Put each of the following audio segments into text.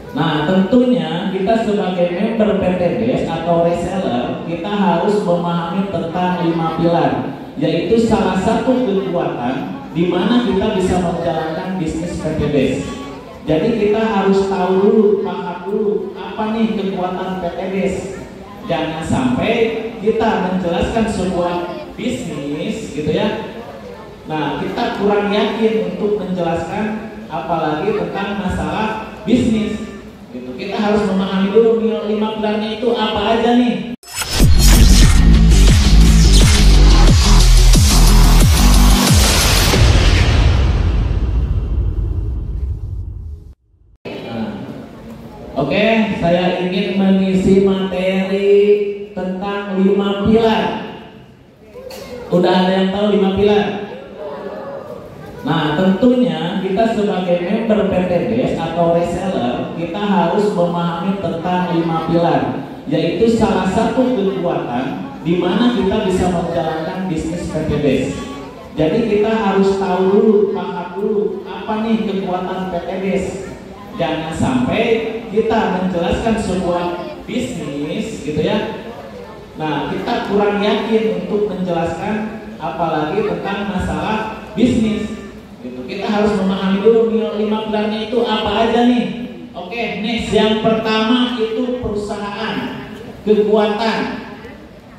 Nah, tentunya kita sebagai member PTBS atau reseller, kita harus memahami tentang 5 pilar, yaitu salah satu kekuatan di mana kita bisa menjalankan bisnis PTBS. Jadi kita harus tahu dulu, paham dulu apa nih kekuatan PTBS. Jangan sampai kita menjelaskan sebuah bisnis gitu ya. Nah, kita kurang yakin untuk menjelaskan apalagi tentang masalah bisnis. Gitu. Kita harus memahami dulu 5 pilarnya itu apa aja nih. Oke, saya ingin mengisi materi tentang 5 pilar. Udah ada yang tahu 5 pilar? Nah, tentunya kita sebagai member PTBS atau reseller, kita harus memahami tentang 5 pilar, yaitu salah satu kekuatan di mana kita bisa menjalankan bisnis PTBS. Jadi kita harus tahu dulu, paham dulu apa nih kekuatan PTBS. Jangan sampai kita menjelaskan sebuah bisnis gitu ya. Nah, kita kurang yakin untuk menjelaskan apalagi tentang masalah bisnis. Gitu. Kita harus memahami dulu 5 pilarnya itu apa aja nih. Oke, next, yang pertama itu perusahaan, kekuatan.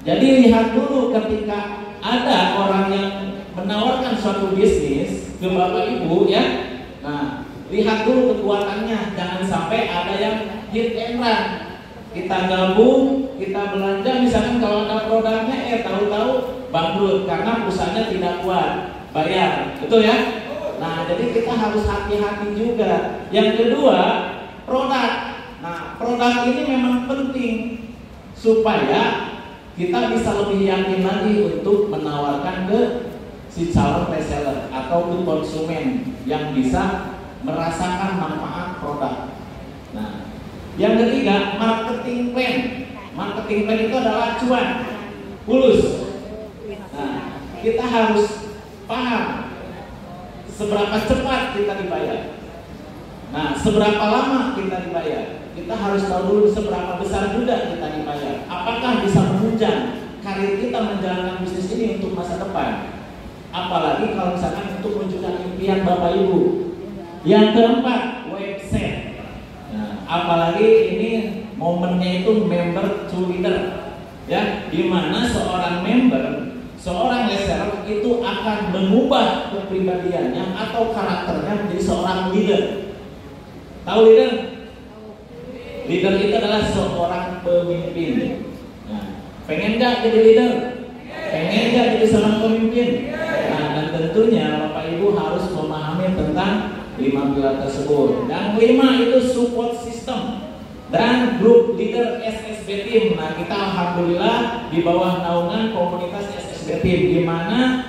Jadi lihat dulu ketika ada orang yang menawarkan suatu bisnis ke Bapak Ibu ya. Nah, lihat dulu kekuatannya, jangan sampai ada yang hit and run. Kita gabung, kita belanja, misalkan kalau ada produknya, tahu-tahu bangkrut karena perusahaannya tidak kuat bayar, betul ya? Nah, jadi kita harus hati-hati juga. Yang kedua, produk. Nah, produk ini memang penting supaya kita bisa lebih yakin lagi untuk menawarkan ke si calon reseller atau ke konsumen yang bisa merasakan manfaat produk. Nah, yang ketiga, marketing plan. Marketing plan itu adalah cuan, fulus. Nah, kita harus paham seberapa cepat kita dibayar. Nah, seberapa lama kita dibayar. Kita harus tahu dulu seberapa besar juga kita dibayar. Apakah bisa menunjang karir kita menjalankan bisnis ini untuk masa depan. Apalagi kalau misalkan untuk menunjukkan impian Bapak Ibu. Yang keempat, website. Nah, apalagi ini momennya itu member to leader, ya, di mana seorang member, seorang reseller itu akan mengubah kepribadiannya atau karakternya menjadi seorang leader. Tahu leader? Leader itu adalah seorang pemimpin. Nah, pengen nggak jadi leader? Pengen nggak jadi seorang pemimpin? Nah, dan tentunya Bapak Ibu harus memahami tentang 5 pilar tersebut. Dan 5 itu support system dan grup leader SSB Team. Nah, kita alhamdulillah di bawah naungan komunitas SSB Team, di mana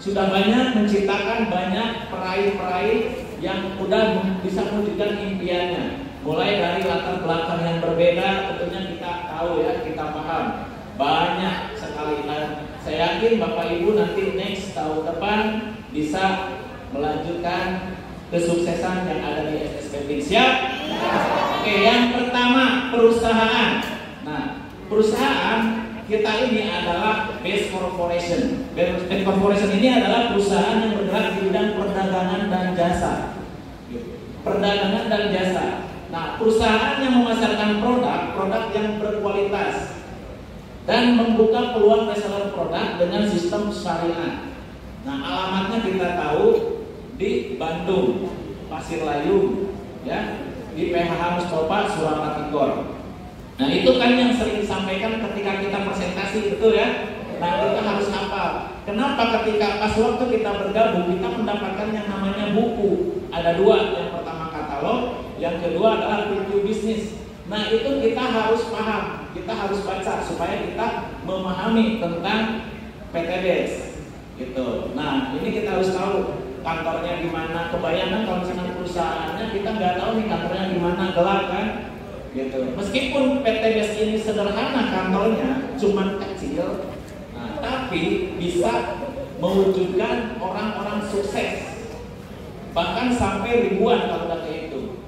sudah banyak menciptakan banyak peraih-peraih yang udah bisa mewujudkan impiannya. Mulai dari latar belakang yang berbeda, tentunya kita tahu ya, kita paham banyak sekali. Dan saya yakin Bapak Ibu nanti next tahun depan bisa melanjutkan kesuksesan yang ada di SSB Team. Siap? Oke, yang pertama perusahaan. Nah, perusahaan kita ini adalah base corporation. Base corporation ini adalah perusahaan yang bergerak di bidang perdagangan dan jasa. Perdagangan dan jasa. Nah, perusahaan yang memasarkan produk yang berkualitas dan membuka peluang reseller produk dengan sistem syariah. Nah, alamatnya kita tahu di Bandung, Pasir Layu, ya, di PHH Mustofa, Suramati Gor. Nah, itu kan yang sering disampaikan ketika kita presentasi, betul ya? Nah, kita harus hafal. Kenapa ketika pas waktu kita bergabung, kita mendapatkan yang namanya buku. Ada 2, yang pertama katalog, yang kedua adalah preview bisnis. Nah, itu kita harus paham, kita harus baca supaya kita memahami tentang PTBS. Gitu. Nah, ini kita harus tahu kantornya di mana. Kebayangkan kalau misalnya perusahaannya kita nggak tahu nih kantornya di mana, gelap kan? Gitu. Meskipun PTBS ini sederhana kantornya, cuman kecil, nah, tapi bisa mewujudkan orang-orang sukses, bahkan sampai ribuan kalau udah kayak itu.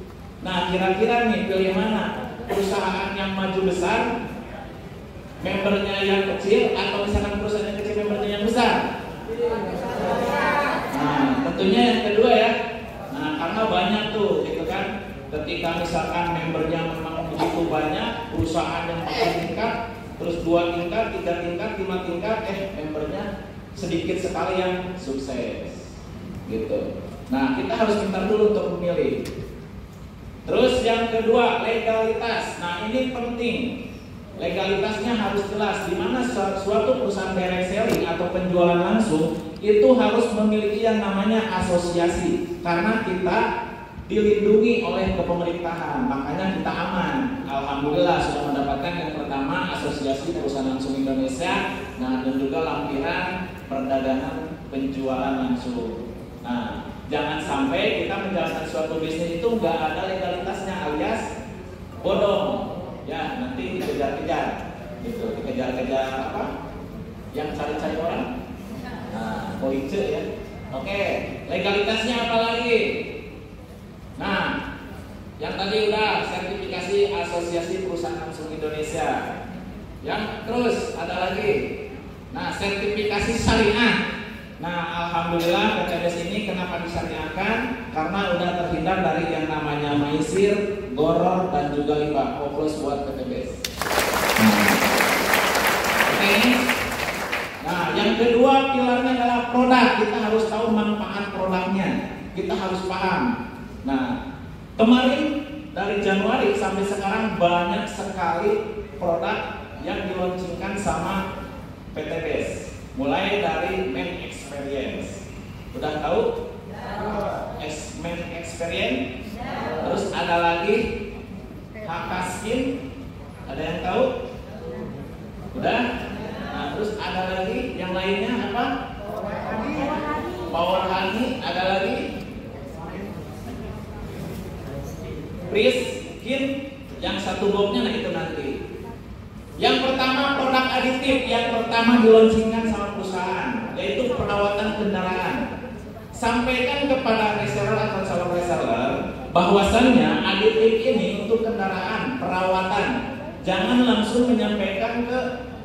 Nah, Nah, kira-kira nih pilih mana? Perusahaan yang maju besar, membernya yang kecil, atau misalkan perusahaan yang kecil membernya yang besar? Nah, tentunya yang kedua ya. Nah, karena banyak tuh, gitu kan. Ketika misalkan membernya memang begitu banyak, perusahaan yang paling tingkat, terus 2 tingkat, 3 tingkat, 5 tingkat, membernya sedikit sekali yang sukses, gitu. Nah, kita harus pintar dulu untuk memilih. Terus yang kedua, legalitas. Nah, ini penting. Legalitasnya harus jelas. Di mana suatu perusahaan direct selling atau penjualan langsung itu harus memiliki yang namanya asosiasi. Karena kita dilindungi oleh kepemerintahan, makanya kita aman. Alhamdulillah sudah mendapatkan yang pertama Asosiasi Perusahaan Langsung Indonesia. Nah, dan juga lampiran perdagangan penjualan langsung. Nah, jangan sampai kita menjalankan suatu bisnis itu nggak ada legalitasnya alias bodong. Ya, nanti dikejar-kejar, gitu, dikejar-kejar apa? Yang cari-cari orang. Nah, poince ya. Oke, legalitasnya apa lagi? Nah, yang tadi udah sertifikasi Asosiasi Perusahaan Langsung Indonesia. Yang terus ada lagi. Nah, sertifikasi syariah. Nah, alhamdulillah PTBS ini kenapa disyariahkan? Karena udah terhindar dari yang namanya maisir, goror, dan juga riba. Fokus buat PTBS. Oke. Nah, yang kedua pilarnya adalah produk. Kita harus tahu manfaat produknya. Kita harus paham. Nah, kemarin dari Januari sampai sekarang banyak sekali produk yang diluncurkan sama PTBS. Mulai dari main experience. Udah tahu? Main experience. Terus ada lagi HK Skin. Ada yang tahu? Udah? Nah, terus ada lagi yang lainnya apa? Power Honey. Ada lagi? Breeze Skin. Yang satu boxnya, nah itu nanti. Yang pertama produk aditif yang pertama diluncurkan sama perusahaan, yaitu perawatan kendaraan. Sampaikan kepada reseller atau calon reseller bahwasannya aditif ini untuk kendaraan, perawatan. Jangan langsung menyampaikan ke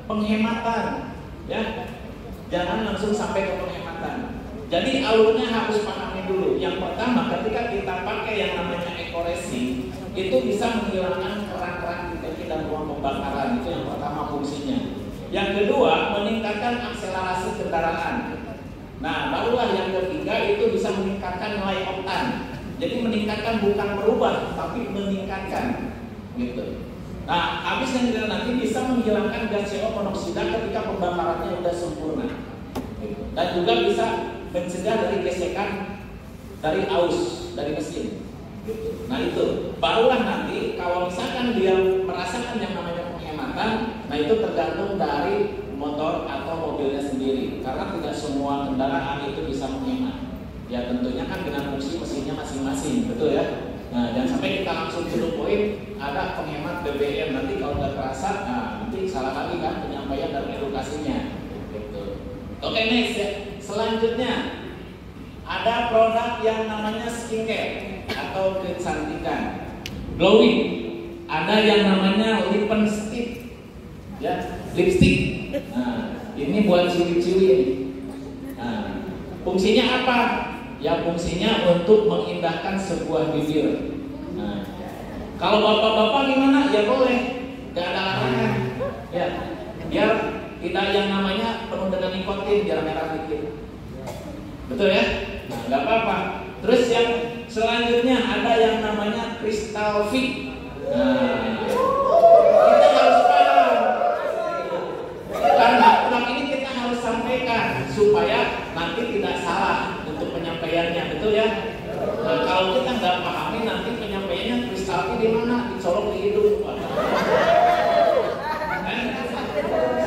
penghematan, ya. Jangan langsung sampai ke penghematan. Jadi alurnya harus pahami dulu. Yang pertama, ketika kita pakai yang namanya eco-resin, itu bisa menghilangkan keran-keran kita dan ruang pembakaran. Itu yang pertama fungsinya. Yang kedua, meningkatkan akselerasi kendaraan. Nah, barulah yang ketiga itu bisa meningkatkan nilai oktan. Jadi meningkatkan bukan merubah, tapi meningkatkan, gitu. Nah, habis yang kita nanti bisa menghilangkan gas CO monoksida ketika pembakarannya sudah sempurna, gitu. Dan juga bisa mencegah dari gesekan dari aus dari mesin. Gitu. Nah itu barulah nanti kalau misalkan dia merasakan yang namanya penghematan, nah itu tergantung dari motor atau mobilnya sendiri. Karena tidak semua kendaraan itu bisa menghemat. Ya tentunya kan dengan fungsi mesinnya masing-masing, betul ya. Nah jangan sampai kita langsung to the point ada penghemat BBM, nanti kalau nggak terasa, nah nanti salah lagi kan penyampaian dan edukasinya. Gitu. Oke next ya. Selanjutnya ada produk yang namanya skincare atau kecantikan, glowing. Ada yang namanya lipstick, ya, lipstick. Nah, ini buat ciwi-ciwi. Nah, fungsinya apa? Ya fungsinya untuk mengindahkan sebuah bibir. Nah, kalau bapak-bapak gimana? Ya boleh, nggak ada larangan. Ya, biar tidak yang namanya penuh dengan nikotin, biar merah dikit. Betul ya? Nah, nggak apa-apa. Terus yang selanjutnya ada yang namanya Crystal Fit. Nah, kita harus paham. Karena produk ini kita harus sampaikan supaya nanti tidak salah untuk penyampaiannya, betul ya? Nah, kalau kita nggak pahami nanti penyampaiannya Crystal Fit di mana? Dicolok di hidung.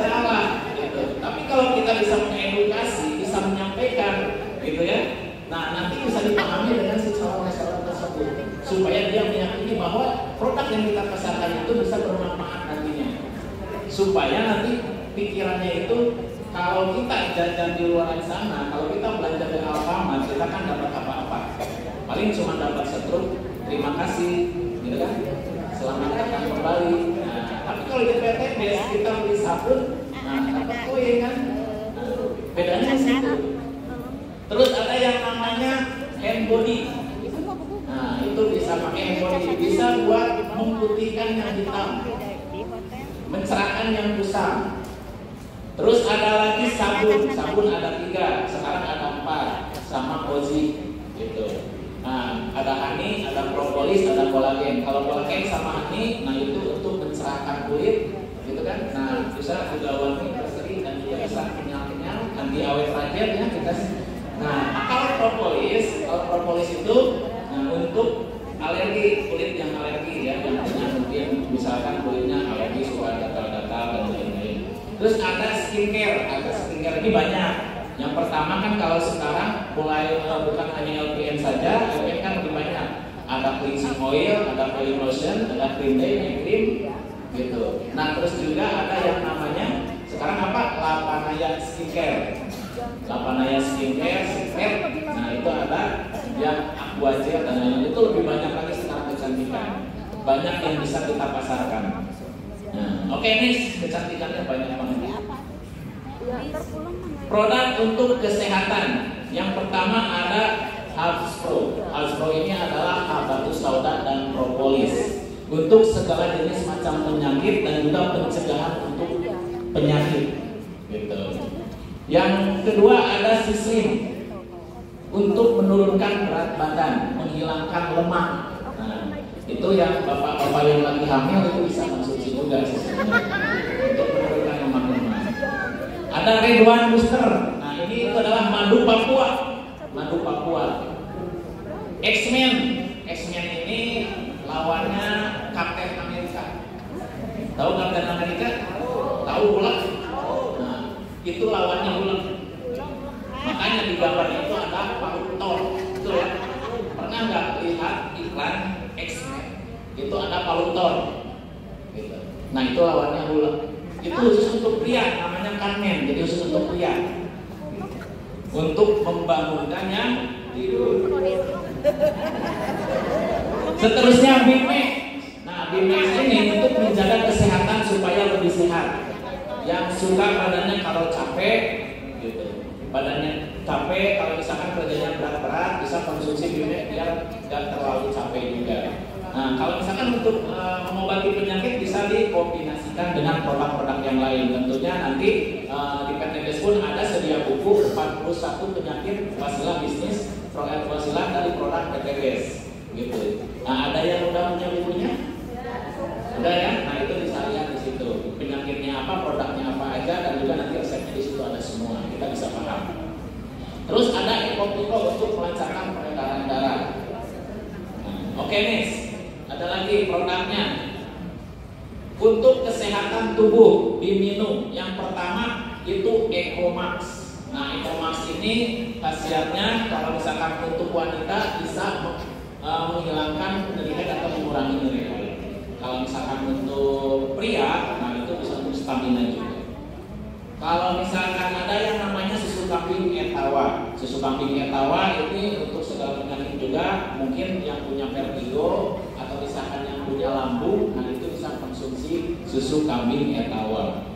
Salah. Gitu. Tapi kalau kita bisa mengedukasi, bisa menyampaikan, gitu ya. Nah, nanti bisa dipahami dengan si calon reseller tersebut supaya dia meyakini bahwa produk yang kita pasarkan itu bisa bermanfaat nantinya. Supaya nanti pikirannya itu kalau kita jajan di luar sana, kalau kita belanja di Alfamart, kita kan dapat apa-apa. Paling cuma dapat setruk, terima kasih, tidak gitu kan? Selamat datang kembali. Nah, tapi kalau di PTBS kita beli sabun, nah dapat koin kan? Nah, bedanya di situ. Terus ada yang namanya hand body. Nah, itu bisa pakai hand body, bisa buat memutihkan yang hitam, mencerahkan yang kusam. Terus ada lagi sabun, sabun ada 3, sekarang ada 4, sama Ozi gitu. Nah, ada honey, ada propolis, ada kolagen. Kalau kolagen sama honey, nah itu untuk mencerahkan kulit, gitu kan? Nah, bisa juga wangi berseri dan juga bisa kenyal-kenyal, anti awet rajin ya kita. Nah, kalau propolis itu untuk alergi, kulit yang alergi ya, yang punya mungkin misalkan kulitnya alergi suka gatal-gatal dan lain-lain. Terus ada skincare ini banyak. Yang pertama kan kalau sekarang mulai bukan hanya LPN saja, LPN kan lebih banyak. Ada cleansing oil, ada body lotion, ada cream day, night cream, gitu. Nah terus juga ada yang namanya sekarang apa? Lapanaya skincare. Lapanaya skincare. Nah itu ada yang aqua gel dan lain-lain. Itu lebih banyak lagi sekarang kecantikan. Banyak yang bisa kita pasarkan. Nah, oke nih kecantikannya banyak banget. Produk untuk kesehatan. Yang pertama ada Herbs Pro. Herbs Pro ini adalah habatus sauda dan propolis untuk segala jenis macam penyakit dan juga pencegahan untuk penyakit. Gitu. Yang kedua ada Sislim untuk menurunkan berat badan, menghilangkan lemak. Nah, itu yang bapak-bapak yang lagi hamil itu bisa konsumsi juga untuk menurunkan lemak-lemak. Ada Ridwan Booster. Nah ini itu adalah madu Papua. Madu Papua. X-Men ini lawannya Kapten Amerika. Tahu Kapten Amerika? Tahu Hulk? Nah itu lawannya Hulk. Makanya di gambar itu ada palu Thor. Betul ya? Pernah nggak lihat iklan X-Men? Itu ada palu Thor. Gitu. Nah itu lawannya Hulk. Itu khusus untuk pria, namanya Kanmen. Jadi khusus untuk pria. Untuk membangunkan yang tidur. Seterusnya Bimex. Nah Bimex ini untuk menjaga kesehatan supaya lebih sehat. Yang suka badannya kalau capek, gitu. Badannya capek, kalau misalkan kerjanya berat-berat, bisa konsumsi Bimex biar tidak terlalu capek juga. Nah, kalau misalkan untuk mengobati penyakit bisa dikombinasikan dengan produk-produk yang lain. Tentunya nanti di PTBS pun ada sedia buku 41 penyakit wasilah bisnis wasilah dari produk PTBS. Gitu. Nah, ada yang udah punya bukunya? Udah ya? Nah, itu bisa lihat di situ. Penyakitnya apa, produknya apa aja, dan juga nanti resepnya di situ ada semua. Kita bisa paham. Terus ada Epopiko untuk melancarkan peredaran darah. Oke, nih. Ada lagi produknya untuk kesehatan tubuh diminum. Yang pertama itu Ecomax. Nah Ecomax ini khasiatnya kalau misalkan untuk wanita bisa menghilangkan nyeri head atau mengurangi nyeri head. Kalau misalkan untuk pria, nah itu bisa untuk stamina juga. Kalau misalkan ada yang namanya susu kambing etawa. Susu kambing etawa ini untuk segala penyakit juga. Mungkin yang punya vertigo atau misalkan yang punya lambung, nah itu bisa konsumsi susu kambing etawa.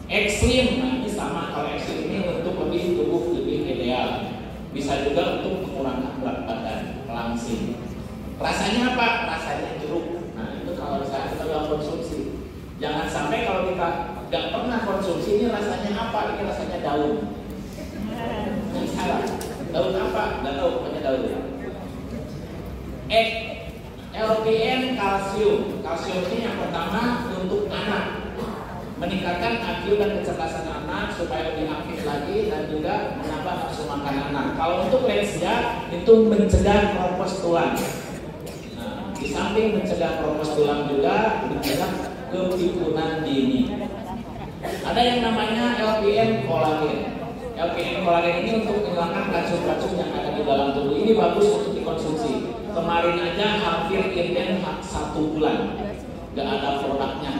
X-Slim, nah ini sama. Kalau X-Slim ini untuk lebih tubuh lebih ideal. Bisa juga untuk mengurangi berat badan, langsing. Rasanya apa? Rasanya jeruk. Nah itu kalau misalkan kita nggak konsumsi. Jangan sampai kalau kita nggak pernah konsumsi, ini rasanya apa? Ini rasanya daun. Yang salah. Daun apa? Nggak tahu, pokoknya daun. LPN kalsium. Kalsium ini yang pertama untuk anak, meningkatkan IQ dan kecerdasan anak supaya lebih aktif lagi dan juga menambah nafsu makan anak. Kalau untuk lansia itu mencegah keropos tulang. Nah, di samping mencegah keropos tulang juga mencegah kepikunan dini. Ada yang namanya LPN kolagen. LPN kolagen ini untuk menghilangkan racun-racun yang ada di dalam tubuh. Ini bagus untuk dikonsumsi. Kemarin aja hampir inden 1 bulan, gak ada produknya.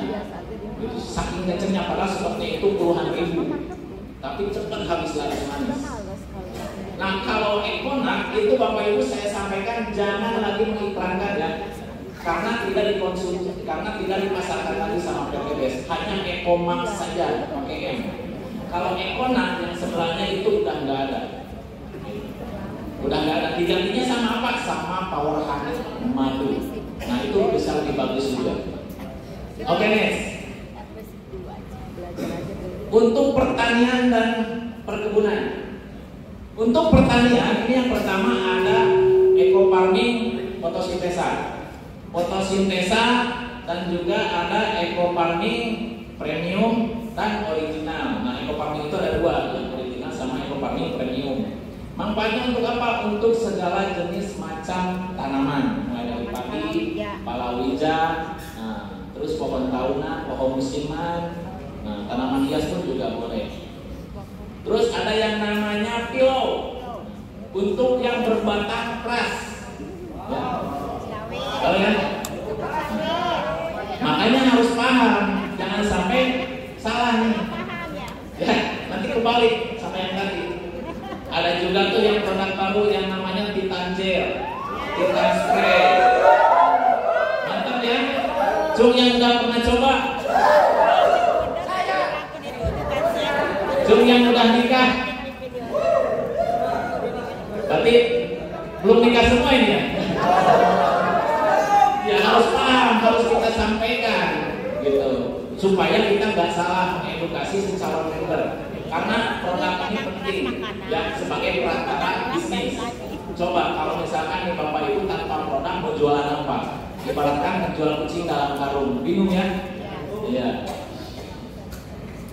Saking kencengnya, padahal seperti itu puluhan ribu, tapi cepat habis lagi manis. Nah kalau Econac itu Bapak Ibu saya sampaikan jangan lagi mengiklankan ya. karena tidak dikonsumsi, karena tidak dipasarkan lagi sama PTBS, hanya Ecomax saja pakai M. Kalau Econak yang sebelahnya itu udah nggak ada, udah nggak ada. Digantinya sama apa? Sama Power Honey madu. Nah itu bisa lebih bagus juga. Oke, next. Untuk pertanian dan perkebunan. Untuk pertanian ini yang pertama ada eco farming fotosintesa. Fotosintesa dan juga ada eco farming premium dan original. Nah, eco farming itu ada dua, yang original sama eco farming premium. Manfaatnya untuk apa? Untuk segala jenis macam tanaman, mulai dari padi, palawija, nah, terus pohon tahunan, pohon musiman, nah, tanaman hias pun juga boleh. Terus ada yang namanya pillow untuk yang berbatang keras. Ya. Tahu ya? Makanya harus paham, jangan sampai salah nih. Ya, nanti kebalik sama yang tadi. Ada juga tuh yang produk baru yang namanya Titan Gel, Titan Spray. Mantap ya? Cung yang udah pernah coba? Cung yang udah nikah? Berarti belum nikah semua ini ya? Ya harus paham, harus kita sampaikan gitu, supaya kita nggak salah mengedukasi secara member. Karena produk ini penting ya sebagai perantara bisnis. Coba kalau misalkan nih Bapak Ibu tanpa produk mau jualan apa? Ibaratkan menjual kucing dalam karung, bingung ya? Iya.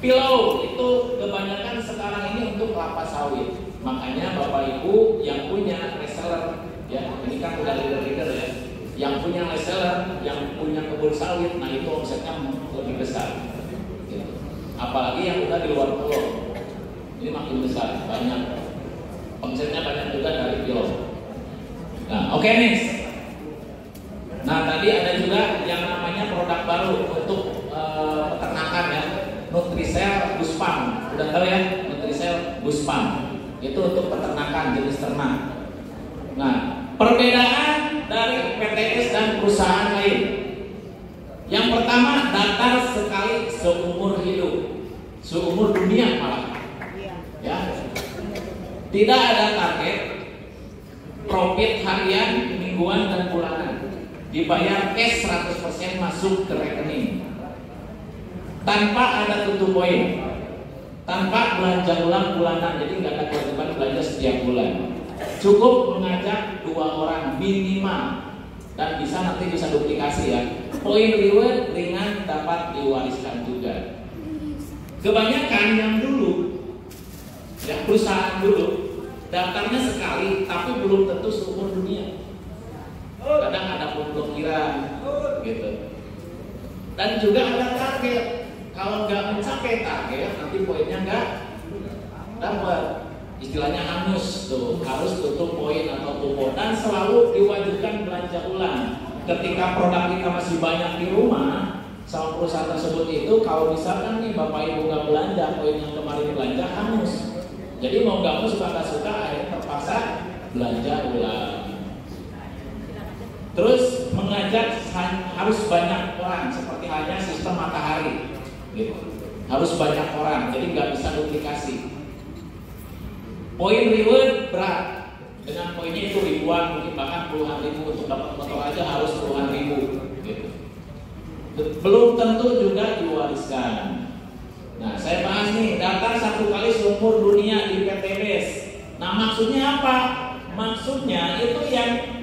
Pillow itu kebanyakan sekarang ini untuk kelapa sawit. Makanya Bapak Ibu yang punya reseller, ya ini kan udah leader-leader ya, yang punya reseller, yang punya kebun sawit, nah itu omsetnya lebih besar. Gitu. Apalagi yang udah di luar pulau, ini makin besar, banyak omsetnya banyak juga dari pillow. Nah, oke, next. Nah tadi ada juga yang namanya produk baru untuk peternakan ya, Nutrisel Buspam. Udah tahu ya, Nutrisel Buspam itu untuk peternakan jenis ternak. Nah, perbedaan dari PTS dan perusahaan lain. Yang pertama, datar sekali seumur hidup, seumur dunia malah. Ya, tidak ada target, profit harian, mingguan dan bulanan. Dibayar cash 100% masuk ke rekening. Tanpa ada tutup poin, tanpa belanja ulang bulanan, jadi nggak ada kewajiban belanja setiap bulan. Cukup mengajak 2 orang minimal dan nanti bisa duplikasi ya. Poin reward ringan dapat diwariskan juga. Kebanyakan yang dulu, ya perusahaan dulu daftarnya sekali, tapi belum tentu seumur dunia. Kadang ada pemblokiran, gitu. Dan juga ada target. Kalau nggak mencapai target, nanti poinnya nggak dapat. Istilahnya hangus tuh, harus tutup poin atau tutup. Dan selalu diwajibkan belanja ulang. Ketika produk kita masih banyak di rumah, sama perusahaan tersebut itu, kalau misalkan nih Bapak Ibu nggak belanja poin yang kemarin belanja, hangus. Jadi mau nggak mau suka nggak suka, akhirnya terpaksa belanja ulang. Terus mengajak harus banyak orang, seperti halnya sistem matahari. Gitu. Harus banyak orang, jadi nggak bisa duplikasi. Poin reward berat, dengan poinnya itu ribuan, mungkin bahkan puluhan ribu. Untuk dapat motor aja harus puluhan ribu. Gitu. Belum tentu juga diwariskan. Nah, saya bahas nih, daftar 1 kali seumur dunia di PTBS. Nah, maksudnya apa? Maksudnya itu yang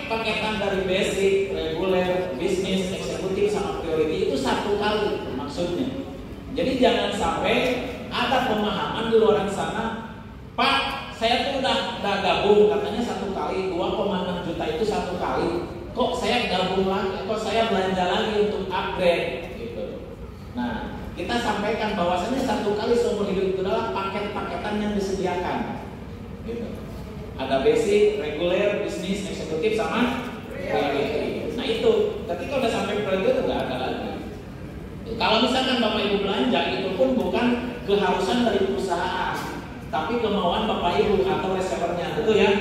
paketan dari basic, reguler, bisnis, eksekutif, sama priority itu 1 kali maksudnya. Jadi jangan sampai ada pemahaman di luar sana, Pak, saya tuh udah gabung, katanya 1 kali, 2,6 juta itu 1 kali. Kok saya gabung lagi, kok saya belanja lagi untuk upgrade gitu. Nah, kita sampaikan bahwasanya 1 kali seumur hidup itu adalah paket-paketan yang disediakan gitu. Ada basic, reguler, bisnis, eksekutif, sama priority. Nah itu, ketika udah sampai priority nggak ada lagi. Kalau misalkan Bapak Ibu belanja, itu pun bukan keharusan dari perusahaan, tapi kemauan Bapak Ibu atau resellernya, betul ya?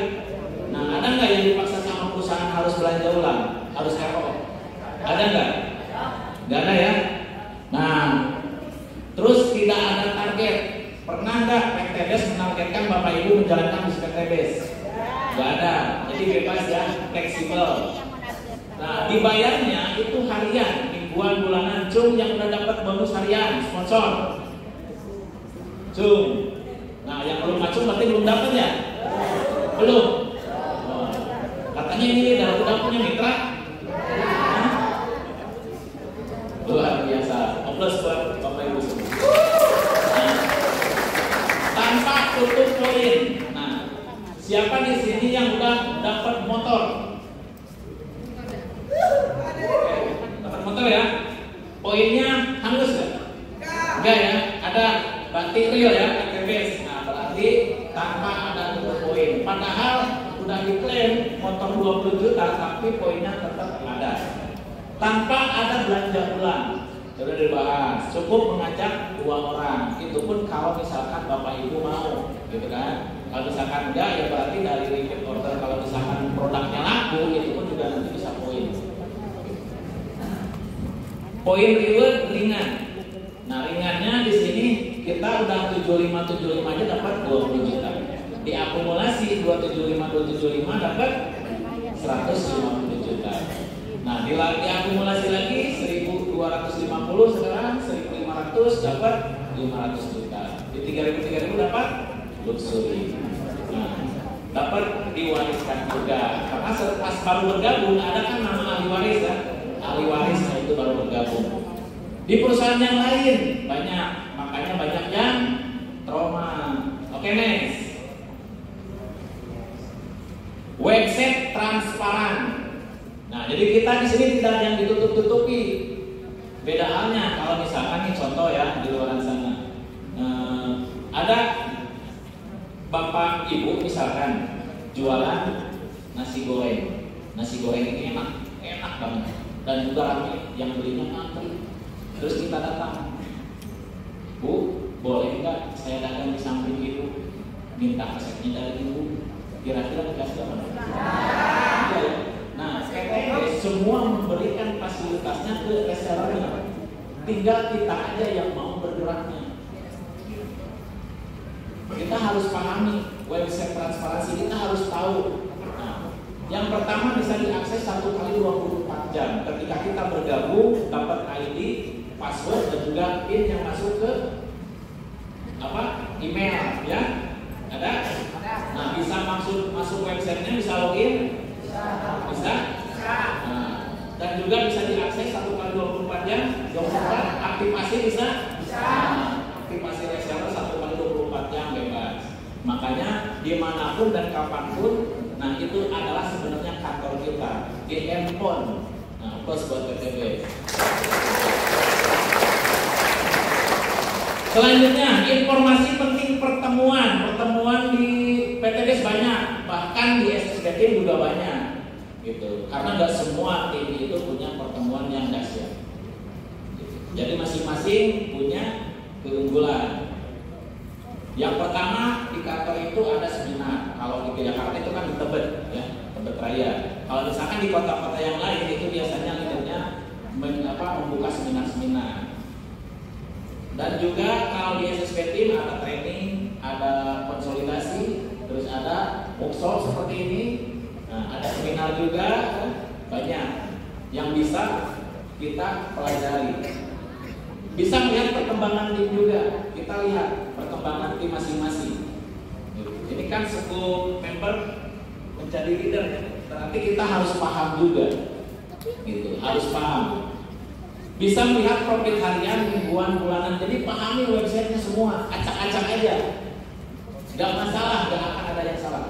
Nah, ada nggak yang dipaksa sama perusahaan harus belanja ulang, harus RO? Ada nggak? Nggak ada ya. Nah, terus tidak ada target. Pernah nggak PTBS menargetkan Bapak Ibu menjalankan misi PTBS? Nggak ada. Jadi bebas ya, fleksibel. Nah, dibayarnya itu harian, mingguan, bulanan. Cung yang udah dapat bonus harian, sponsor. Cung. Nah, yang belum macung berarti belum dapat ya? Belum. Oh. Katanya ini udah punya mitra. Luar biasa. Aplaus buat Bapak Ibu semua. Nah, tanpa tutup poin. Nah, siapa di sini yang udah dapat motor? Dapat motor ya? Poinnya hangus nggak? Enggak ya? Ada batik real ya, PTBS. Nah, berarti tanpa ada tutup poin. Padahal udah diklaim motor 20 juta, tapi poinnya tetap ada. Tanpa ada belanja ulang. Sudah dibahas. Cukup mengajak 2 orang. Itu pun kalau misalkan Bapak Ibu mau, gitu kan? Kalau misalkan enggak, ya berarti dari repeat order. Kalau misalkan produknya laku, itu pun juga nanti bisa poin. Poin reward ringan. Nah, ringannya di sini kita udah 75 aja dapat 20 juta. Diakumulasi 275 dapat 150 juta. Nah, diakumulasi lagi 1.250 sekarang 1.500 dapat 500 juta. Di 3.000 dapat luxury. Nah, dapat diwariskan juga. Karena pas baru bergabung ada kan nama ahli waris kan? Ahli waris itu baru bergabung. Di perusahaan yang lain banyak, makanya banyak yang trauma. Oke, next. Website transparan. Nah, jadi kita di sini tidak ada yang ditutup-tutupi. Beda halnya kalau misalkan nih contoh ya di luar sana, ada bapak ibu misalkan jualan nasi goreng. Nasi goreng ini enak banget dan juga ramai yang belinya ngantri. Terus kita datang, Bu, boleh nggak saya dagang di samping ibu? Minta resepnya dari ibu. Kira-kira dikasih apa? Iya. Nah, PTBS semua memberikan fasilitasnya ke resellernya. Tinggal kita aja yang mau bergeraknya. Kita harus pahami website transparansi, kita harus tahu. Nah, yang pertama bisa diakses 1 kali 24 jam. Ketika kita bergabung, dapat ID, password dan juga PIN yang masuk ke email ya. Ada? Nah, bisa masuk websitenya, bisa login? Bisa? Nah, dan juga bisa diakses 1 kali 24 jam. 24 aktivasi bisa? Nah, aktivasi reseller 1 kali 24 jam bebas. Makanya dimanapun dan kapanpun, nah itu adalah sebenarnya kantor kita di handphone. Nah, plus buat PTBS. Selanjutnya, informasi penting pertemuan di PTBS banyak, bahkan di SSB Team juga banyak, gitu. Karena nggak semua tim itu punya pertemuan yang dahsyat. Jadi masing-masing punya keunggulan. Yang pertama di kantor itu ada seminar. Kalau di Jakarta itu kan di Tebet, ya, Tebet Raya. Kalau misalkan di kota-kota yang lain itu biasanya leadernya membuka seminar-seminar. Dan juga kalau di SSB Team ada training, ada konsolidasi, terus ada workshop seperti ini. Nah, ada seminar juga, banyak yang bisa kita pelajari. Bisa melihat perkembangan tim juga. Kita lihat perkembangan tim masing-masing. Ini kan 10 member menjadi leader, berarti kita harus paham juga. Gitu, harus paham. Bisa melihat profit harian, mingguan, bulanan. Jadi pahami websitenya semua, acak-acak aja. Gak masalah, gak akan ada yang salah.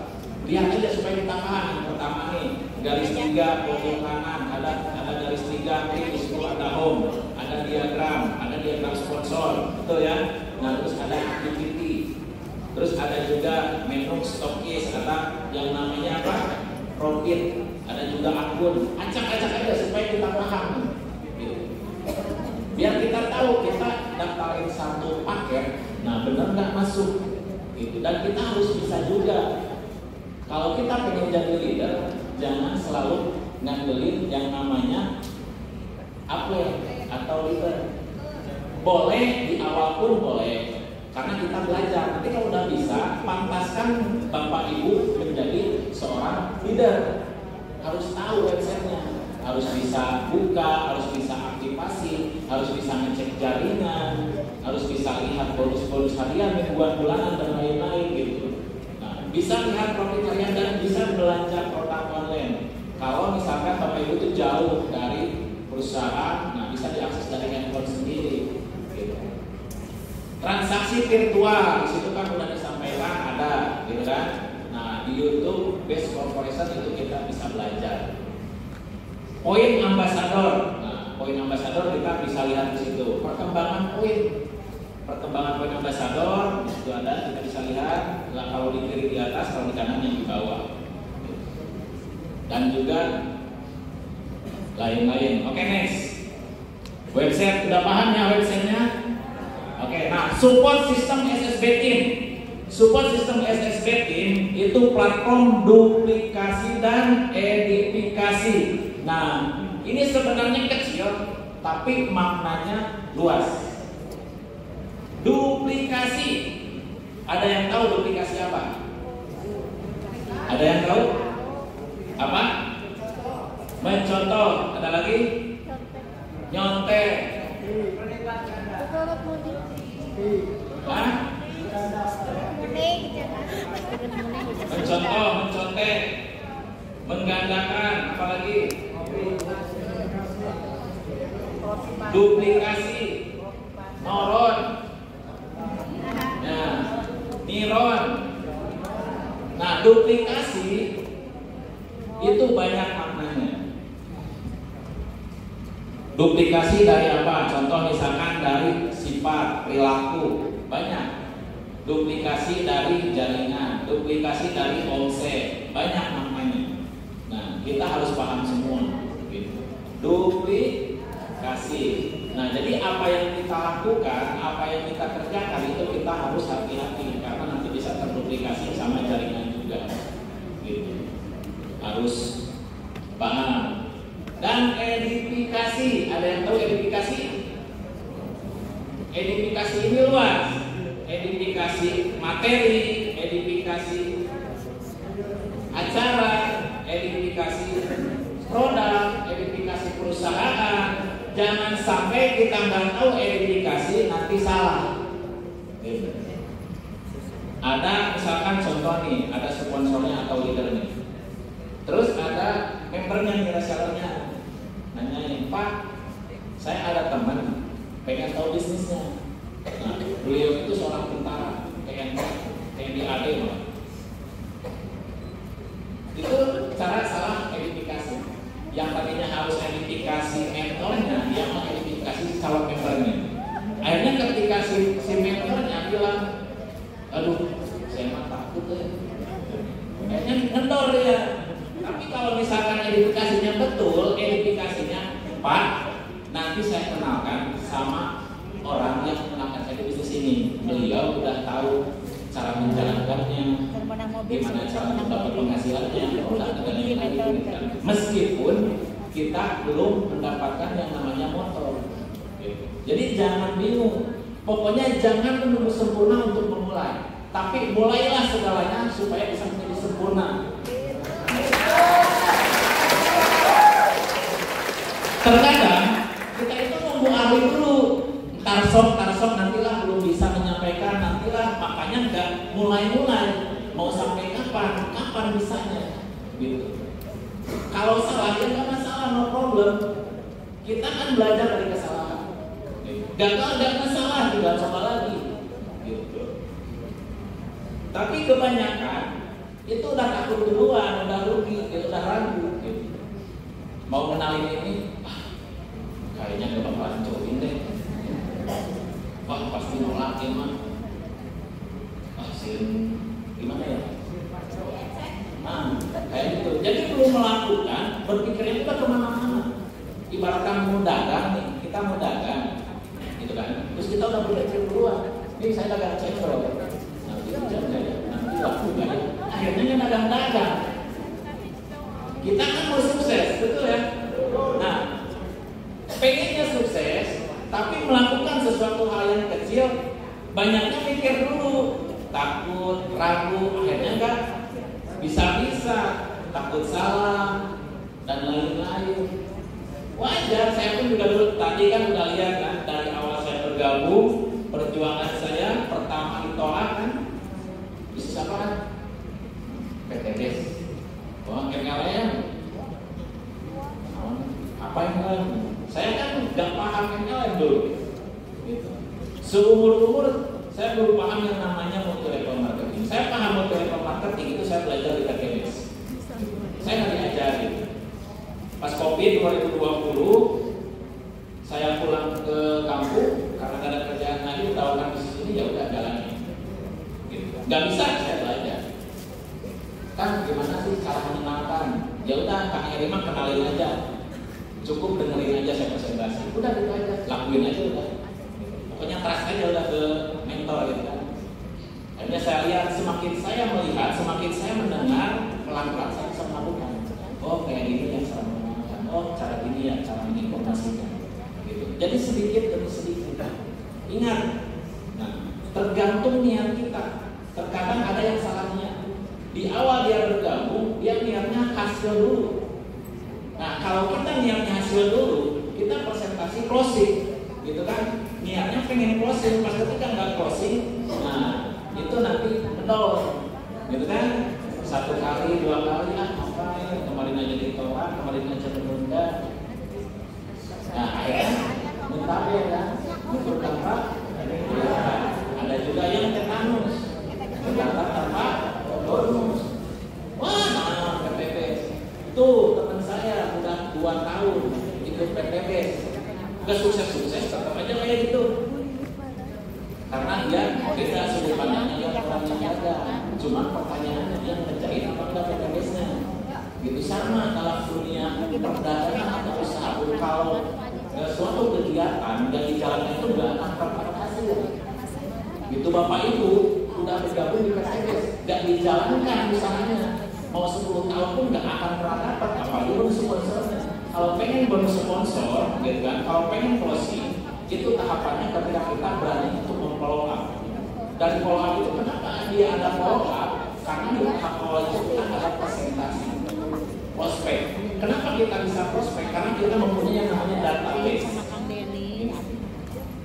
Lihat aja supaya kita paham. Yang pertama nih, garis 3 pojok kanan, ada garis 3, di situ ada home, ada diagram sponsor, betul ya. Nah, terus ada activity, terus ada juga menu stokis, ada yang namanya profit, ada juga akun. Acak-acak aja supaya kita paham. Biar kita tahu kita daftarin satu paket, nah benar nggak masuk, gitu. Dan kita harus bisa juga. Kalau kita pengen jadi leader, jangan selalu ngandelin yang namanya KW atau leader. Boleh di awal pun boleh, karena kita belajar. Nanti kalau udah bisa, pantaskan Bapak Ibu menjadi seorang leader. Harus tahu websitenya, harus bisa buka, harus bisa aktivasi, harus bisa ngecek jaringan, harus bisa lihat bonus-bonus harian, mingguan, bulanan, dan lain-lain gitu. Nah, bisa lihat profit harian dan bisa belanja produk online. Kalau misalkan Bapak Ibu itu jauh dari perusahaan, nah bisa diakses dari handphone sendiri. Transaksi virtual, di situ kan udah disampaikan ada, gitu kan? Nah, di YouTube Best Corporation itu kita bisa belajar. Poin ambassador, nah poin ambassador kita bisa lihat di situ. Perkembangan poin ambassador di situ ada, kita bisa lihat. Nah, kalau di kiri di atas, kalau di kanan yang di bawah. Dan juga lain-lain. Oke, next. Website, udah paham ya websitenya? Oke, nah support system SSB Team. Support system SSB Team itu platform duplikasi dan edifikasi. Nah, ini sebenarnya kecil, tapi maknanya luas. Duplikasi. Ada yang tahu duplikasi apa? Ada yang tahu? Apa? Mencontoh. Ada lagi? Nyontek. Hah? Mencontoh, mencontek, menggandakan, apalagi duplikasi, noron, nah, niron. Nah, duplikasi itu banyak maknanya. Duplikasi dari apa? Contoh misalkan dari sifat, perilaku, banyak. Duplikasi dari jaringan, duplikasi dari omset, banyak maknanya. Nah, kita harus paham semua. Gitu. Duplikasi. Nah, jadi apa yang kita lakukan, apa yang kita kerjakan itu kita harus hati-hati karena nanti bisa terduplikasi sama jaringan juga. Gitu. Harus paham. Dan edifikasi, ada yang tahu edifikasi? Edifikasi ini luas. Edifikasi materi, edifikasi acara, edifikasi produk, edifikasi perusahaan. Jangan sampai kita nggak tahu edifikasi nanti salah. Ada misalkan contoh nih, ada sponsornya atau leadernya. Terus ada membernya nih, resellernya. Nanyain, Pak, saya ada teman pengen tahu bisnisnya. Nah, beliau itu seorang tentara, TNI AD malah. Itu cara salah edifikasi. Yang tadinya harus edifikasi mentornya, dia mau edifikasi calon membernya. Akhirnya ketika si mentornya bilang, aduh, saya mah takut deh. Akhirnya ngendor dia. Tapi kalau misalkan edifikasinya betul, edifikasinya Pak, nanti saya kenalkan sama orang yang mengenalkan saya di bisnis ini. Beliau udah tahu cara menjalankannya, gimana cara mendapat penghasilannya, meskipun kita belum mendapatkan yang namanya motor. Jadi jangan bingung. Pokoknya jangan menunggu sempurna untuk memulai, tapi mulailah segalanya supaya bisa menjadi sempurna. Terkadang kita itu nunggu ahli dulu, tarsok nantilah belum bisa menyampaikan, nantilah, makanya nggak mulai-mulai. Mau sampai kapan bisanya gitu. Kalau salah ya nggak masalah, no problem. Kita kan belajar dari kesalahan. Gagal nggak masalah, tinggal coba lagi gitu. Tapi kebanyakan itu udah takut duluan, udah rugi, udah ragu gitu. Mau kenalin ini, kayaknya gak bakalan cobain deh. Wah, pasti nolak ya mah. Gimana ya? Nah, kayak gitu. Jadi belum melakukan, berpikirnya kita kemana-mana. Ibaratkan mau dagang nih, kita mau dagang, gitu kan? Terus kita udah berpikir duluan. Ini saya dagang cendol. Nanti hujannya ya, nanti laku gak ya? Akhirnya dagang-dagang. Kita kan mau sukses, betul ya? Nah, pengennya Tapi melakukan sesuatu hal yang kecil, banyaknya mikir dulu, takut, ragu, akhirnya enggak bisa-bisa, takut salah dan lain-lain. Wajar, saya pun juga dulu tadi kan udah lihat kan, dari awal saya bergabung, perjuangan saya pertama ditolak kan, bisnis apa kan? PTBS. Wah, MLM. Apa MLM? Saya kan nggak paham MLM dulu. Gitu. Seumur-umur saya belum paham yang namanya multi level marketing. Saya paham multi level marketing itu saya belajar di PTBS. Saya nggak diajarin. Pas COVID 2020, saya pulang ke kampung karena nggak ada kerjaan lagi, tawarkan bisnis ini ya udah jalanin. Gitu. Nggak bisa saya belajar. Kan gimana sih cara mengenalkan? Ya udah, Kang Herima kenalin aja. Cukup dengerin aja saya presentasi. Udah gitu aja, lakuin aja udah. Pokoknya trust aja udah ke mentor gitu kan. Akhirnya saya lihat, semakin saya melihat, semakin saya mendengar, pelan-pelan saya bisa melakukan. Oh kayak gini yang saya mengenalkan. Oh cara gini ya, cara menginformasikan. Gitu. Jadi sedikit demi sedikit. Ingat, nah, tergantung niat kita. Terkadang ada yang salah niat. Di awal dia bergabung, dia niatnya hasil dulu. Nah, kalau kita niatnya hasil dulu, kita presentasi closing, gitu kan? Niatnya pengen closing, pas ketika nggak closing, nah itu nanti betul, gitu kan? 1 kali, 2 kali, apa ya? Kemarin aja ditolak, kemarin aja menunda. Nah, akhirnya mentabel kan? Untuk tanpa, ada juga yang tetanus, tanpa bonus. Wah, nah, PTBS. Tuh teman saya udah 2 tahun ikut PTBS, gak sukses-sukses, tetap aja kayak gitu. Karena dia beda sudut pandangnya yang orang yang jaga. Cuma pertanyaannya dia ngerjain apa enggak PTBS-nya. Gitu sama dalam dunia perdagangan atau usaha. Kalau suatu kegiatan yang dijalankan itu nggak akan pernah hasil. Gitu Bapak Ibu udah bergabung di PTBS, nggak dijalankan usahanya. Mau 10 tahun pun nggak akan pernah dapat, apalagi bonus sponsornya. Kalau pengen bonus sponsor, gitu kan, kalau pengen closing, itu tahapannya ketika kita berani untuk memfollow up. Dan follow up itu kenapa dia ada follow up? Karena di tahap awal itu kita ada presentasi, prospek. Kenapa kita bisa prospek? Karena kita mempunyai yang namanya database.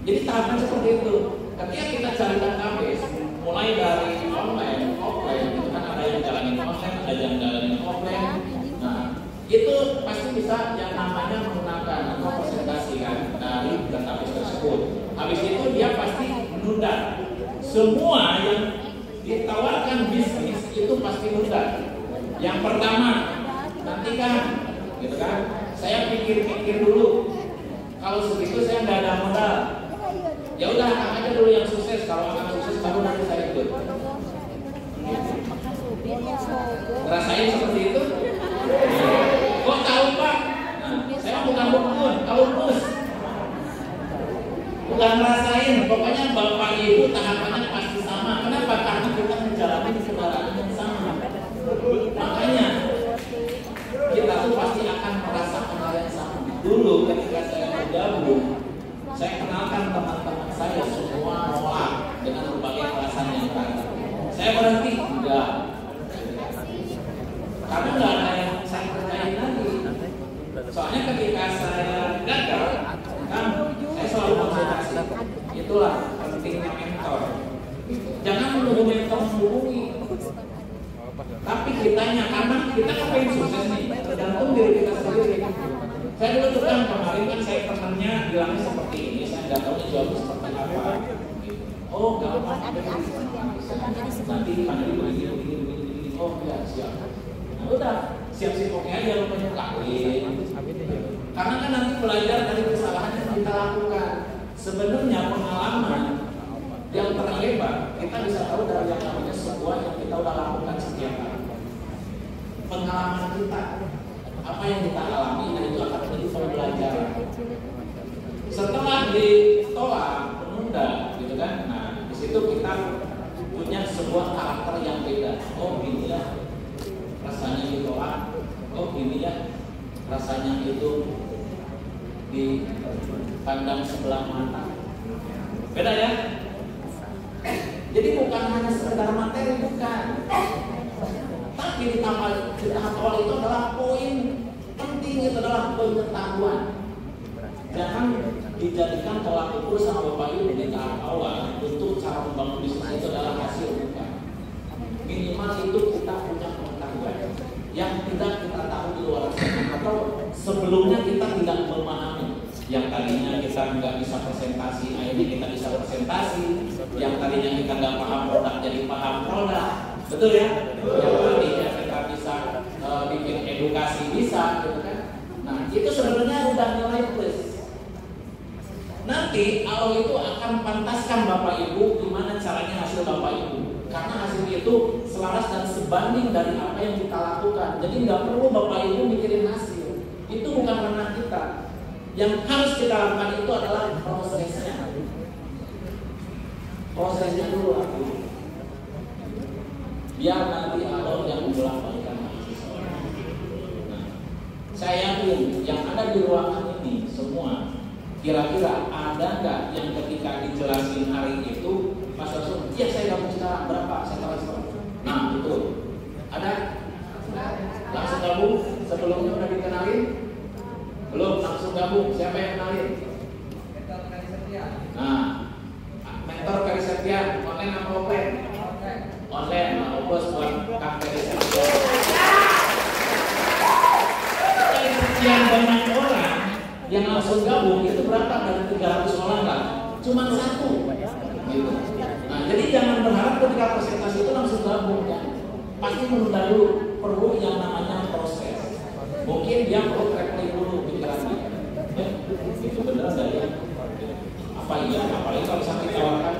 Jadi tahapan seperti itu. Ketika kita cari database, mulai dari online, offline, itu kan ada yang jalanin online, ada yang jalanin offline. Nah, itu pasti bisa yang namanya menggunakan atau presentasi kan dari database tersebut. Habis itu dia pasti menunda. Semua yang ditawarkan bisnis itu pasti menunda. Yang pertama, nanti kan, gitu kan? Saya pikir-pikir dulu. Kalau segitu saya nggak ada modal. Ya udah, Akang aja dulu yang sukses. Kalau Akang sukses, baru nanti saya ikut. Rasain seperti itu? Kok tahu Pak? Nah, saya bukan dukun, kalau bus. Bukan rasain. Pokoknya Bapak Ibu tahapannya pasti sama. Kenapa? Karena kita menjalani kendaraan yang sama. Makanya kita tuh pasti akan merasakan hal yang sama. Dulu ketika saya bergabung, saya kenalkan teman-teman saya semua nolak dengan berbagai alasan yang beragam. Saya berhenti, enggak. Karena enggak ada yang saya kerjain lagi. Soalnya ketika saya gagal, kan saya selalu konsultasi. Itulah pentingnya mentor. Jangan menunggu mentor menghubungi. Tapi kitanya, karena kita kan pengen sukses nih, tergantung diri kita sendiri. Saya dulu tuh kan kemarin kan saya temannya bilangnya seperti ini, saya nggak tahu jawabnya seperti apa. Oh gampang, nanti panggil begini. Oh ya siap. Nah udah siap-siap oke aja rupanya lakuin. Karena kan nanti belajar dari kesalahan yang kita lakukan. Sebenarnya pengalaman yang terhebat kita bisa tahu dari yang namanya sebuah yang kita udah lakukan setiap hari. Pengalaman kita, apa yang kita alami, dan itu akan menjadi pembelajaran. Setelah ditolak, menunda, gitu kan? Nah, di situ kita punya sebuah karakter yang beda. Oh, gini ya, rasanya ditolak. Oh, gini ya, rasanya itu dipandang sebelah mata. Beda ya? Jadi bukan hanya sekedar materi, bukan. Tapi di tahap awal itu adalah poin penting, itu adalah pengetahuan. Jangan dijadikan tolak ukur sama Bapak Ibu di tahap awal untuk cara membangun bisnis itu adalah hasil, bukan. Minimal itu kita punya pengetahuan yang tidak kita tahu di luar sana, atau sebelumnya kita tidak memahami. Yang tadinya kita nggak bisa presentasi, akhirnya kita bisa presentasi. Yang tadinya kita nggak paham produk, jadi paham produk. Betul ya? Yang tadinya kita bisa bikin edukasi, bisa, gitu kan? Nah, itu sebenarnya udah nilai plus. Nanti Allah itu akan pantaskan Bapak Ibu gimana caranya hasil Bapak Ibu. Karena hasil itu selaras dan sebanding dari apa yang kita lakukan. Jadi nggak perlu Bapak Ibu mikirin hasil. Itu bukan ranah kita. Yang harus kita lakukan itu adalah prosesnya. Prosesnya dulu aku. Biar nanti Allah yang membolak-balikan seseorang. Nah, saya yakin yang ada di ruangan ini semua, kira-kira ada nggak yang ketika dijelasin hari itu Mas Rasul, iya saya gabung sekarang, berapa? Saya transfer. Nah, betul. Ada? Langsung gabung? Sebelumnya udah dikenalin? Belum, langsung gabung. Siapa yang kenalin? Mentor Ferry Septian. Nah, Mentor Ferry Septian, online apa offline? Online, nah bos buat Kak Ferry Septian. Sekian banyak orang yang langsung gabung, itu berapa dari 300 orang kan? Cuma satu. Gitu. Nah, jadi jangan berharap ketika presentasi itu langsung gabung kan. Pasti menunda dulu, perlu yang namanya proses. Mungkin dia perlu traveling dulu pikirannya. Itu benar nggak ya? Apa iya? Apalagi kalau sampai ditawarkan.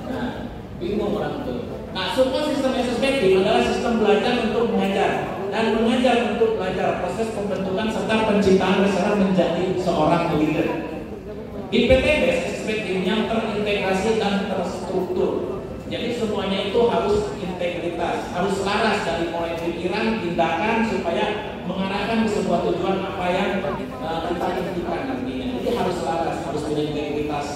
Nah, bingung orang itu. Nah, support sistem SSBT adalah sistem belajar untuk mengajar dan mengajar untuk belajar, proses pembentukan serta penciptaan reseller menjadi seorang leader. Di PTB SSBT yang terintegrasi dan terstruktur. Jadi semuanya itu harus integritas, harus selaras dari mulai pikiran, tindakan supaya mengarahkan ke sebuah tujuan apa yang kita inginkan nantinya. Jadi harus selaras, harus punya integritas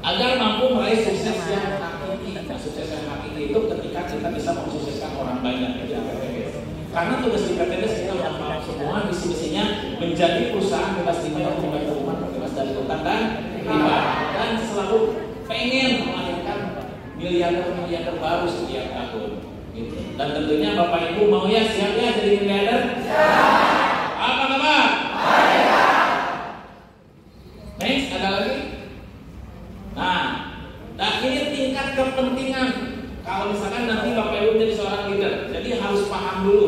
agar mampu meraih sukses yang hakiki. Nah, sukses yang hakiki itu ketika kita bisa mensukseskan orang banyak di PTB. Karena tugas di PTB kita udah paham semua, visi-misinya menjadi perusahaan bebas limit, bebas dari utang dan riba, dan selalu pengen melahirkan miliarder baru setiap tahun. Gitu. Dan tentunya Bapak Ibu mau ya, siap ya jadi miliarder? Apa kabar? Next, ada lagi? Nah, dan ini tingkat kepentingan. Kalau misalkan nanti Bapak Ibu jadi seorang leader, jadi harus paham dulu.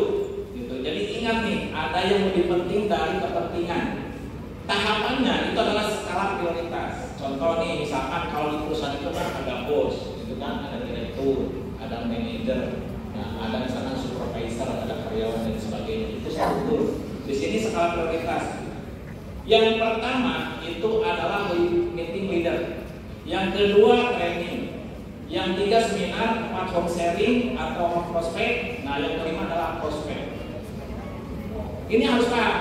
Gitu. Jadi ingat nih, ada yang lebih penting dari kepentingan. Tahapannya itu adalah skala prioritas. Contoh nih, misalkan kalau di perusahaan itu kan ada bos, gitu kan, ada direktur, ada manajer, nah, ada misalkan supervisor, ada karyawan dan sebagainya. Itu struktur. Di sini skala prioritas. Yang pertama itu adalah meeting leader. Yang kedua training. Yang tiga seminar, 4 home sharing atau home prospek. Nah, yang kelima adalah prospek. Ini harus paham.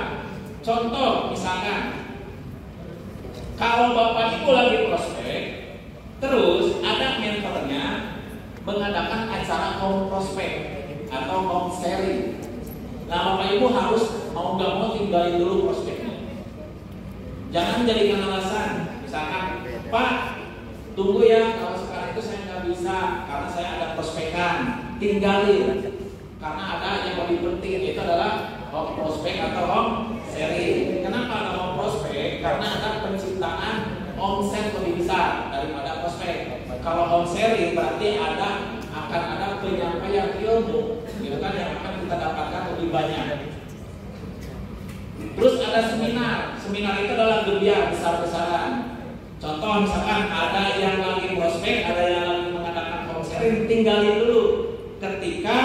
Contoh misalkan, kalau Bapak Ibu lagi prospek, terus ada mentornya mengadakan acara home prospek atau home sharing. Nah, Bapak Ibu harus mau gak mau tinggalin dulu prospeknya. Jangan jadikan alasan, misalkan, Pak, tunggu ya, kalau sekarang itu saya nggak bisa karena saya ada prospekan, tinggalin. Karena ada yang lebih penting, itu adalah home prospek atau home sharing. Kenapa ada home prospek? Karena ada penciptaan omset lebih besar daripada prospek. Kalau home sharing berarti akan ada penyampaian ilmu, gitu kan, yang akan kita dapatkan lebih banyak. Terus ada seminar. Seminar itu adalah gebiar besar-besaran. Contoh misalkan ada yang lagi prospek, ada yang lagi mengadakan home sharing, tinggalin dulu. Ketika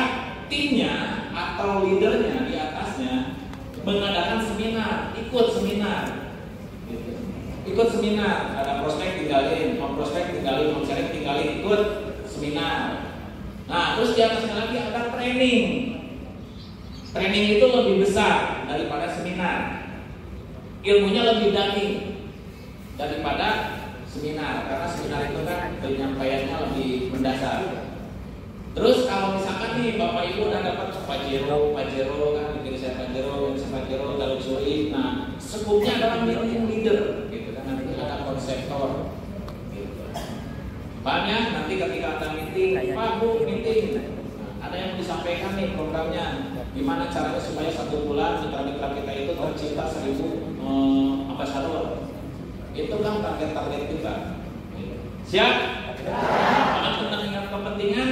timnya atau leadernya di atasnya mengadakan seminar, ikut seminar. Ikut seminar, ada prospek tinggalin, home prospek tinggalin, home sharing tinggalin, ikut seminar. Nah, terus di atasnya lagi ada training. Training itu lebih besar daripada seminar. Ilmunya lebih daging daripada seminar, karena seminar itu kan penyampaiannya lebih mendasar. Terus kalau misalkan nih Bapak Ibu udah dapat Pajero kan, bikin saya Pajero, Galuk Suri. Nah, skupnya adalah meeting leader, gitu kan. Nanti ada konseptor, gitu. Paham ya? Nanti ketika ada meeting, Pak Bu meeting, ada yang disampaikan nih programnya. Gimana caranya supaya 1 bulan mitra-mitra kita itu tercipta 1000 ambasador. Itu kan target-target kita. Siap? Paham tentang kepentingan?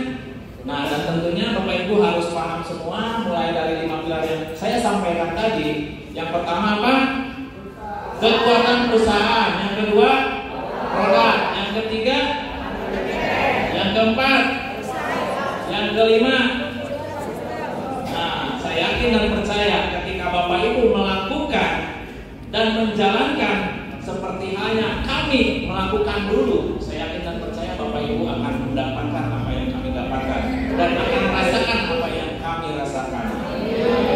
Nah, dan tentunya Bapak Ibu harus paham semua mulai dari 5 pilar yang saya sampaikan tadi. Yang pertama apa? Kekuatan perusahaan. Yang kedua, produk. Yang ketiga, yang keempat, yang kelima. Nah, saya yakin dan percaya ketika Bapak Ibu melakukan dan menjalankan seperti halnya kami melakukan dulu, saya yakin dan percaya Bapak Ibu akan mendapatkan apa yang kami dapatkan dan akan merasakan apa yang kami rasakan.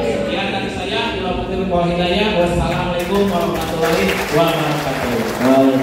Sekian dari saya. Wassalamualaikum warahmatullahi wabarakatuh.